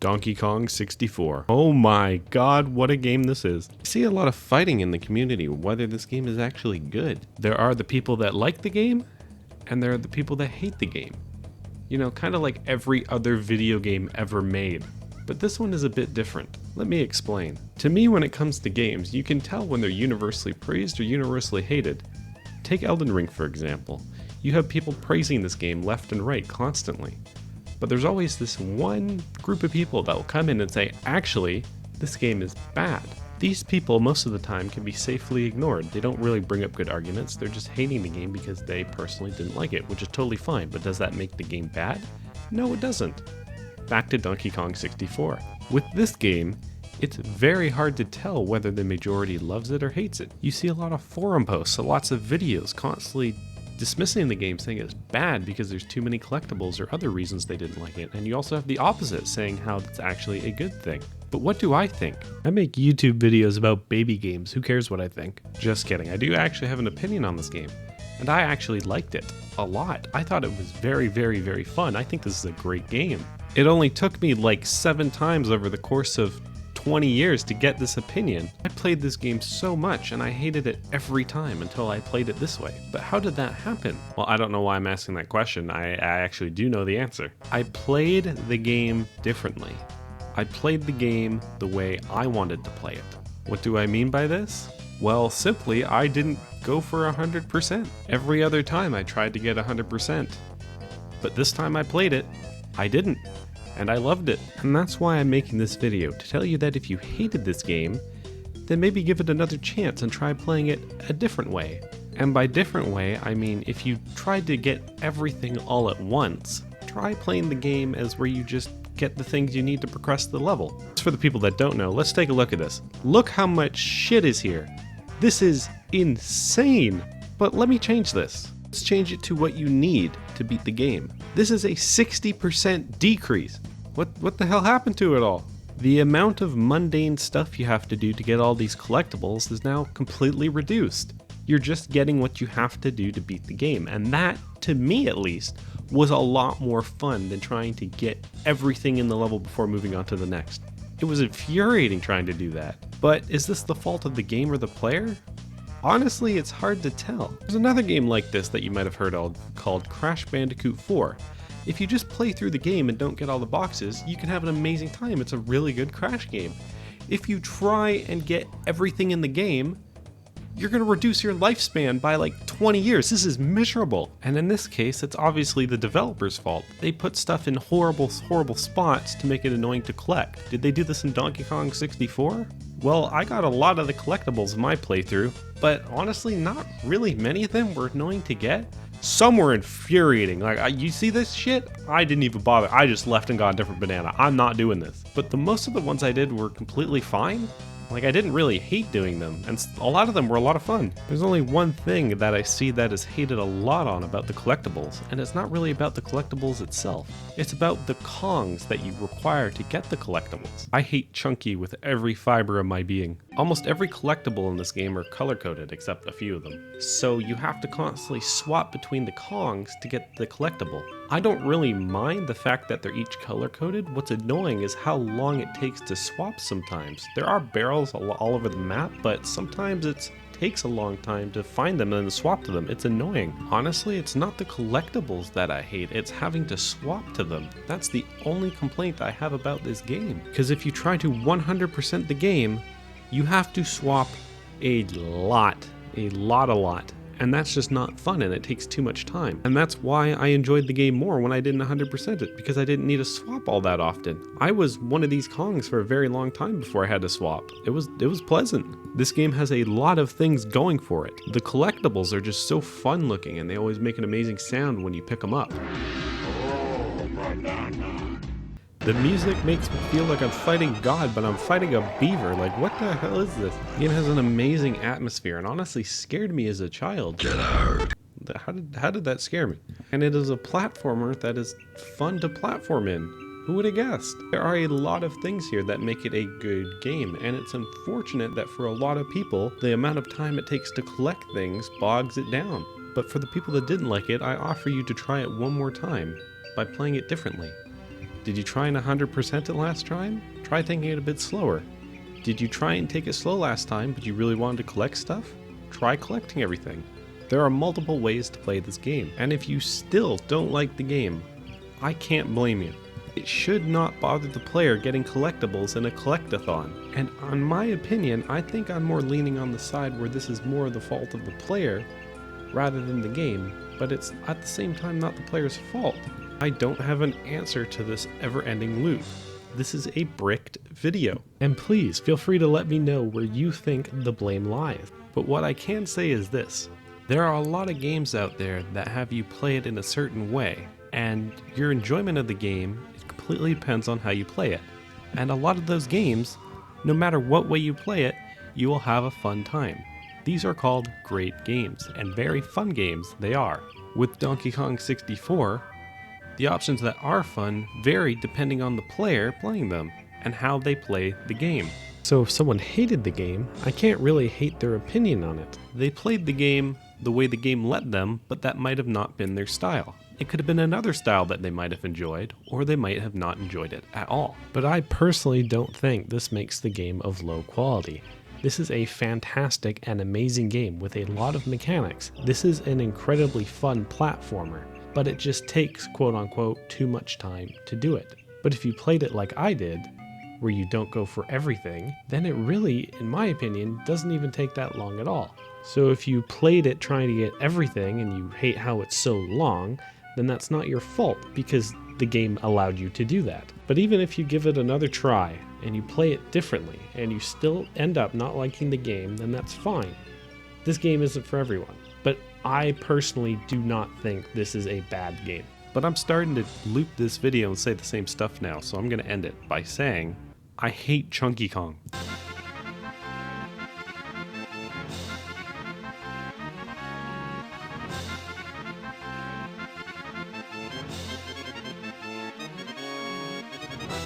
Donkey Kong 64. Oh my god, what a game this is. I see a lot of fighting in the community whether this game is actually good. There are the people that like the game, and there are the people that hate the game. You know, kind of like every other video game ever made. But this one is a bit different. Let me explain. To me, when it comes to games, you can tell when they're universally praised or universally hated. Take Elden Ring, for example. You have people praising this game left and right constantly. But there's always this one group of people that will come in and say, actually, this game is bad. These people, most of the time, can be safely ignored. They don't really bring up good arguments. They're just hating the game because they personally didn't like it, which is totally fine. But does that make the game bad? No, it doesn't. Back to Donkey Kong 64. With this game, it's very hard to tell whether the majority loves it or hates it. You see a lot of forum posts, lots of videos constantly dismissing the game, saying it's bad because there's too many collectibles or other reasons they didn't like it. And you also have the opposite, saying how it's actually a good thing. But what do I think? I make YouTube videos about baby games. Who cares what I think? Just kidding. I do actually have an opinion on this game. And I actually liked it a lot. I thought it was very, very, very fun. I think this is a great game. It only took me like 7 times over the course of 20 years to get this opinion. I played this game so much and I hated it every time until I played it this way. But how did that happen? Well, I don't know why I'm asking that question. I actually do know the answer. I played the game differently. I played the game the way I wanted to play it. What do I mean by this? Well, simply, I didn't go for 100%. Every other time I tried to get 100%. But this time I played it, I didn't. And I loved it. And that's why I'm making this video, to tell you that if you hated this game, then maybe give it another chance and try playing it a different way. And by different way, I mean if you tried to get everything all at once, try playing the game as where you just get the things you need to progress the level. As for the people that don't know, let's take a look at this. Look how much shit is here. This is insane. But let me change this. Let's change it to what you need to beat the game. This is a 60% decrease. What the hell happened to it all? The amount of mundane stuff you have to do to get all these collectibles is now completely reduced. You're just getting what you have to do to beat the game, and that, to me at least, was a lot more fun than trying to get everything in the level before moving on to the next. It was infuriating trying to do that. But is this the fault of the game or the player? Honestly, it's hard to tell. There's another game like this that you might have heard of called Crash Bandicoot 4. If you just play through the game and don't get all the boxes, you can have an amazing time. It's a really good Crash game. If you try and get everything in the game, you're going to reduce your lifespan by like 20 years. This is miserable. And in this case, it's obviously the developer's fault. They put stuff in horrible spots to make it annoying to collect. Did they do this in Donkey Kong 64? Well, I got a lot of the collectibles in my playthrough, but honestly, not really many of them were annoying to get. Some were infuriating. Like, you see this shit? I didn't even bother. I just left and got a different banana. I'm not doing this. But the most of the ones I did were completely fine. Like, I didn't really hate doing them, and a lot of them were a lot of fun. There's only one thing that I see that is hated a lot on about the collectibles, and it's not really about the collectibles itself. It's about the Kongs that you require to get the collectibles. I hate Chunky with every fiber of my being. Almost every collectible in this game are color-coded, except a few of them. So you have to constantly swap between the Kongs to get the collectible. I don't really mind the fact that they're each color-coded. What's annoying is how long it takes to swap sometimes. There are barrels all over the map, but sometimes it takes a long time to find them and then swap to them. It's annoying. Honestly, it's not the collectibles that I hate, it's having to swap to them. That's the only complaint I have about this game. Because if you try to 100% the game, you have to swap a lot. And that's just not fun, and it takes too much time. And that's why I enjoyed the game more when I didn't 100% it, because I didn't need to swap all that often. I was one of these Kongs for a very long time before I had to swap. It was pleasant. This game has a lot of things going for it. The collectibles are just so fun looking, and they always make an amazing sound when you pick them up. The music makes me feel like I'm fighting God, but I'm fighting a beaver. Like, what the hell is this? The game has an amazing atmosphere and honestly scared me as a child. Get out! How did that scare me? And it is a platformer that is fun to platform in. Who would have guessed? There are a lot of things here that make it a good game, and it's unfortunate that for a lot of people, the amount of time it takes to collect things bogs it down. But for the people that didn't like it, I offer you to try it one more time by playing it differently. Did you try and 100% it last time? Try thinking it a bit slower. Did you try and take it slow last time, but you really wanted to collect stuff? Try collecting everything. There are multiple ways to play this game, and if you still don't like the game, I can't blame you. It should not bother the player getting collectibles in a collectathon. And in my opinion, I think I'm more leaning on the side where this is more the fault of the player rather than the game, but it's at the same time not the player's fault. I don't have an answer to this ever-ending loop. This is a bricked video. And please feel free to let me know where you think the blame lies. But what I can say is this. There are a lot of games out there that have you play it in a certain way, and your enjoyment of the game completely depends on how you play it. And a lot of those games, no matter what way you play it, you will have a fun time. These are called great games, and very fun games they are. With Donkey Kong 64, the options that are fun vary depending on the player playing them and how they play the game. So if someone hated the game, I can't really hate their opinion on it. They played the game the way the game let them, but that might have not been their style. It could have been another style that they might have enjoyed, or they might have not enjoyed it at all. But I personally don't think this makes the game of low quality. This is a fantastic and amazing game with a lot of mechanics. This is an incredibly fun platformer, but it just takes quote-unquote too much time to do it. But if you played it like I did, where you don't go for everything, then it really, in my opinion, doesn't even take that long at all. So if you played it trying to get everything and you hate how it's so long, then that's not your fault because the game allowed you to do that. But even if you give it another try and you play it differently and you still end up not liking the game, then that's fine. This game isn't for everyone. But I personally do not think this is a bad game. But I'm starting to loop this video and say the same stuff now, so I'm going to end it by saying, I hate Chunky Kong.